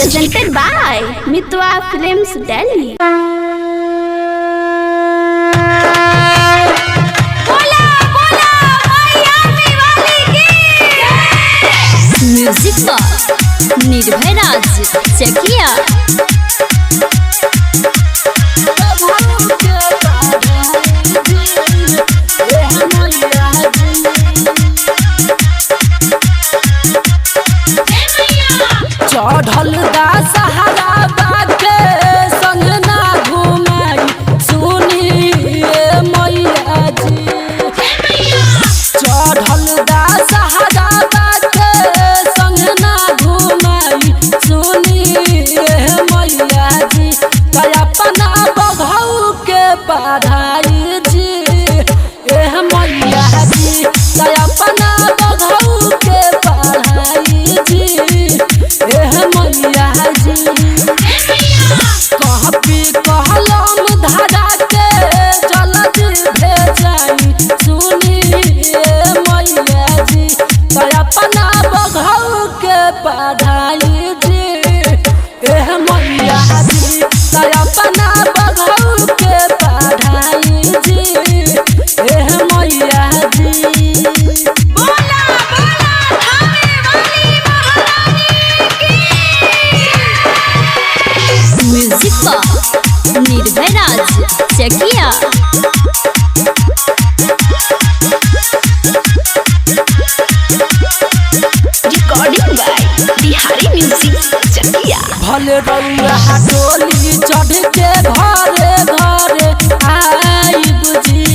presented by Mitwa Films Delhi. Music box Nirbhay Raj Chakiya. चढ़ल दा सहारा बाके संग ना घुमाई सुनिए मैया जी। चढ़ल दा सहारा बाके संग ना घुमाई सुनिए मैया जी। अपना बघऊ के पढ़ाई जी एह मैया जी। अपना बघऊ के पढ़ाई जी एह मैया जी। कहपी कहलम धारा के जल्दी भेजाई सुनिए मैया जी। अपना बघऊ के पढ़ाई जी एह मैया जी। अपना बघऊ के पढ़ाई जी एह मैया जी। Music box Nirbhay Raj Chakiya. Recording by Bihari Music Chakia. भले रउआ डोली चढ़ के घरे घरे आई बुझी।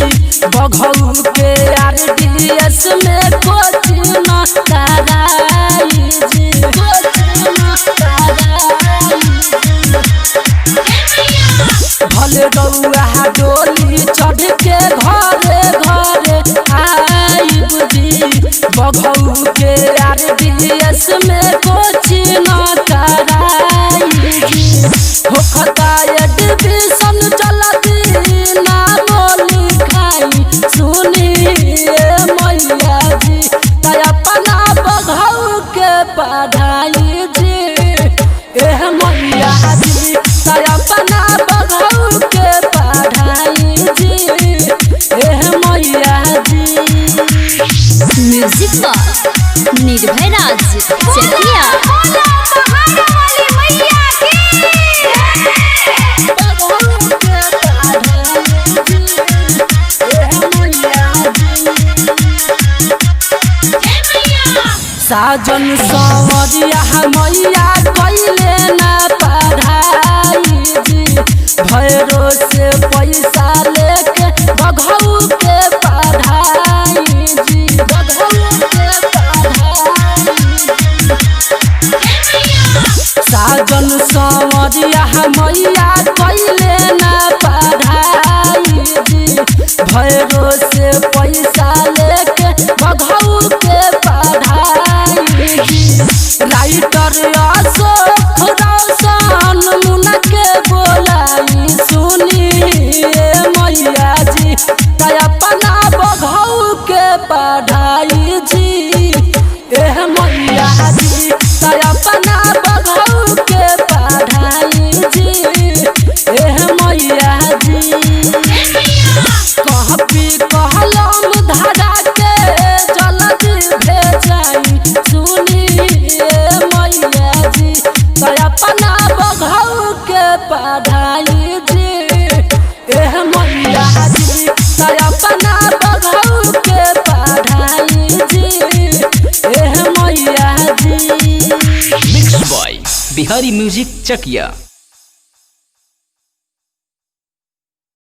बघऊ के RDS में कोचिंग कराई जी। भले रउआ डोली चढ़ के घरे घरे आई बुझी। बघऊ के RDS में कोचिंग कराई जी। होखता एडमिशन चलती ना बोली खाई सुनिए मैया जी। अपना बघऊ के पढ़ाई जी एह मैया जी। अपना बघऊ के पढ़ाई जी एह मैया जी। म्यूजिक बॉक्स निर्भय राज चकिया। साजन संवरिया मैया कैले ना पढ़ाई जी। भैरो से पैसा लेके बघऊ के पढ़ाई जी। बघऊ के पढ़ाई साजन संवरिया मैया कैले ना पढ़ाई जी। भैरो से पैसा लेके बघऊ के पढ़ाई जी। राइटर अशोक रोशन मुना के बोलाई सुनिए मैया जी। अपना बघऊ के पढ़ाई जी एह मैया जी। अपना बघऊ के पढ़ाई जी एह मैया जी। कहपी कहलम धारा के जल्दी भेजाई सुनिए मैया जी। अपना बघऊ के पढ़ाई जी एह मैया जी। अपना बघऊ के पढ़ाई जी एह मैया जी। मिक्स बॉय बिहारी म्यूजिक चकिया।